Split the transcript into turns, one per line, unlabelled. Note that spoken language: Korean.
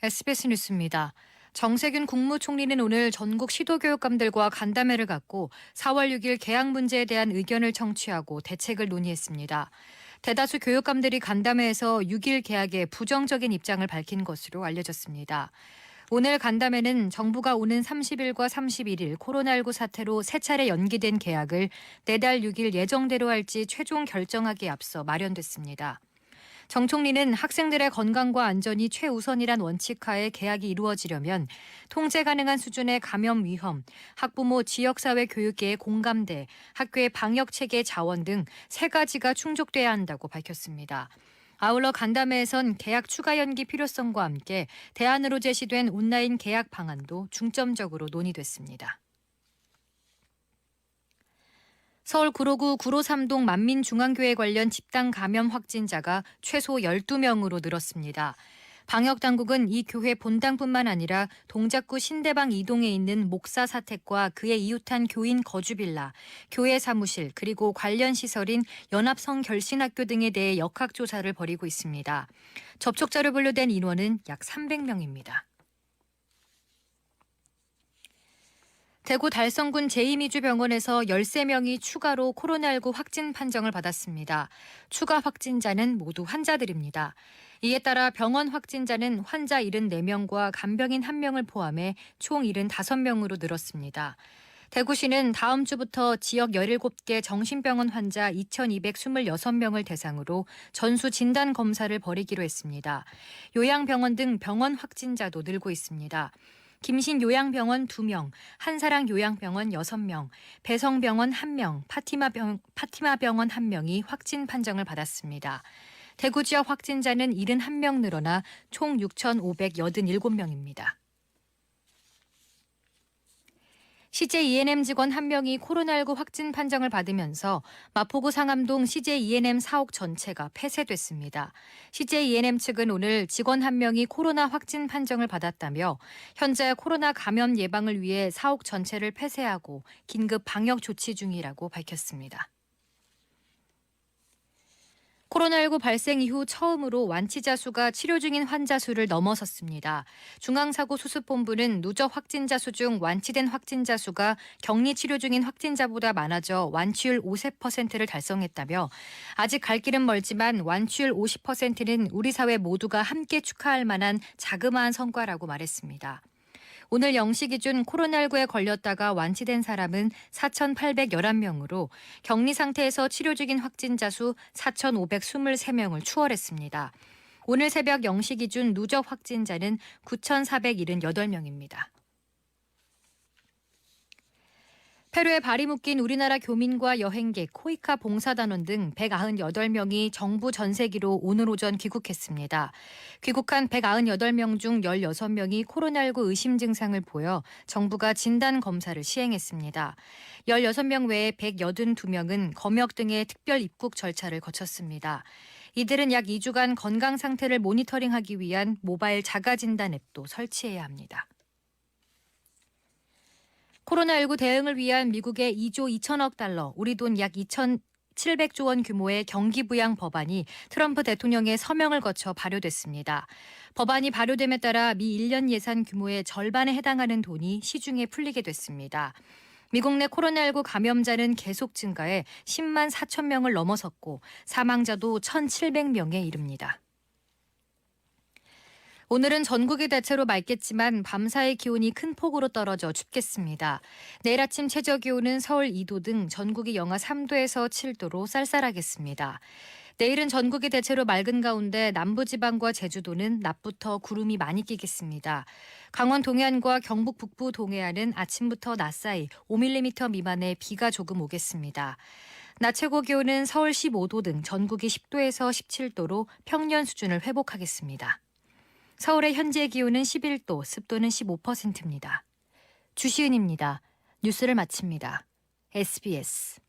SBS 뉴스입니다. 정세균 국무총리는 오늘 전국 시도교육감들과 간담회를 갖고 4월 6일 개학 문제에 대한 의견을 청취하고 대책을 논의했습니다. 대다수 교육감들이 간담회에서 6일 개학에 부정적인 입장을 밝힌 것으로 알려졌습니다. 오늘 간담회는 정부가 오는 30일과 31일 코로나19 사태로 세 차례 연기된 개학을 내달 6일 예정대로 할지 최종 결정하기에 앞서 마련됐습니다. 정 총리는 학생들의 건강과 안전이 최우선이란 원칙하에 개학이 이루어지려면 통제 가능한 수준의 감염 위험, 학부모 지역사회 교육계의 공감대, 학교의 방역체계 자원 등 세 가지가 충족돼야 한다고 밝혔습니다. 아울러 간담회에선 개학 추가 연기 필요성과 함께 대안으로 제시된 온라인 개학 방안도 중점적으로 논의됐습니다. 서울 구로구 구로삼동 만민중앙교회 관련 집단 감염 확진자가 최소 12명으로 늘었습니다. 방역당국은 이 교회 본당뿐만 아니라 동작구 신대방 2동에 있는 목사 사택과 그에 이웃한 교인 거주빌라, 교회 사무실 그리고 관련 시설인 연합성결신학교 등에 대해 역학조사를 벌이고 있습니다. 접촉자로 분류된 인원은 약 300명입니다. 대구 달성군 제2미주병원에서 13명이 추가로 코로나19 확진 판정을 받았습니다. 추가 확진자는 모두 환자들입니다. 이에 따라 병원 확진자는 환자 74명과 간병인 1명을 포함해 총 75명으로 늘었습니다. 대구시는 다음 주부터 지역 17개 정신병원 환자 2,226명을 대상으로 전수 진단 검사를 벌이기로 했습니다. 요양병원 등 병원 확진자도 늘고 있습니다. 김신 요양병원 2명, 한사랑 요양병원 6명, 배성병원 1명, 파티마병원 1명이 확진 판정을 받았습니다. 대구 지역 확진자는 71명 늘어나 총 6,587명입니다. CJ E&M 직원 1명이 코로나19 확진 판정을 받으면서 마포구 상암동 CJ E&M 사옥 전체가 폐쇄됐습니다. CJ E&M 측은 오늘 직원 1명이 코로나 확진 판정을 받았다며 현재 코로나 감염 예방을 위해 사옥 전체를 폐쇄하고 긴급 방역 조치 중이라고 밝혔습니다. 코로나19 발생 이후 처음으로 완치자 수가 치료 중인 환자 수를 넘어섰습니다. 중앙사고수습본부는 누적 확진자 수 중 완치된 확진자 수가 격리 치료 중인 확진자보다 많아져 완치율 50%를 달성했다며 아직 갈 길은 멀지만 완치율 50%는 우리 사회 모두가 함께 축하할 만한 자그마한 성과라고 말했습니다. 오늘 0시 기준 코로나19에 걸렸다가 완치된 사람은 4,811명으로 격리 상태에서 치료 중인 확진자 수 4,523명을 추월했습니다. 오늘 새벽 0시 기준 누적 확진자는 9,478명입니다. 페루에 발이 묶인 우리나라 교민과 여행객, 코이카 봉사단원 등 198명이 정부 전세기로 오늘 오전 귀국했습니다. 귀국한 198명 중 16명이 코로나19 의심 증상을 보여 정부가 진단 검사를 시행했습니다. 16명 외에 182명은 검역 등의 특별 입국 절차를 거쳤습니다. 이들은 약 2주간 건강 상태를 모니터링하기 위한 모바일 자가진단 앱도 설치해야 합니다. 코로나19 대응을 위한 미국의 2조 2천억 달러, 우리 돈 약 2,700조 원 규모의 경기부양 법안이 트럼프 대통령의 서명을 거쳐 발효됐습니다. 법안이 발효됨에 따라 미 1년 예산 규모의 절반에 해당하는 돈이 시중에 풀리게 됐습니다. 미국 내 코로나19 감염자는 계속 증가해 10만 4천 명을 넘어섰고 사망자도 1,700명에 이릅니다. 오늘은 전국이 대체로 맑겠지만 밤사이 기온이 큰 폭으로 떨어져 춥겠습니다. 내일 아침 최저기온은 서울 2도 등 전국이 영하 3도에서 7도로 쌀쌀하겠습니다. 내일은 전국이 대체로 맑은 가운데 남부지방과 제주도는 낮부터 구름이 많이 끼겠습니다. 강원 동해안과 경북 북부 동해안은 아침부터 낮 사이 5mm 미만의 비가 조금 오겠습니다. 낮 최고 기온은 서울 15도 등 전국이 10도에서 17도로 평년 수준을 회복하겠습니다. 서울의 현재 기온은 11도, 습도는 15%입니다. 주시은입니다. 뉴스를 마칩니다. SBS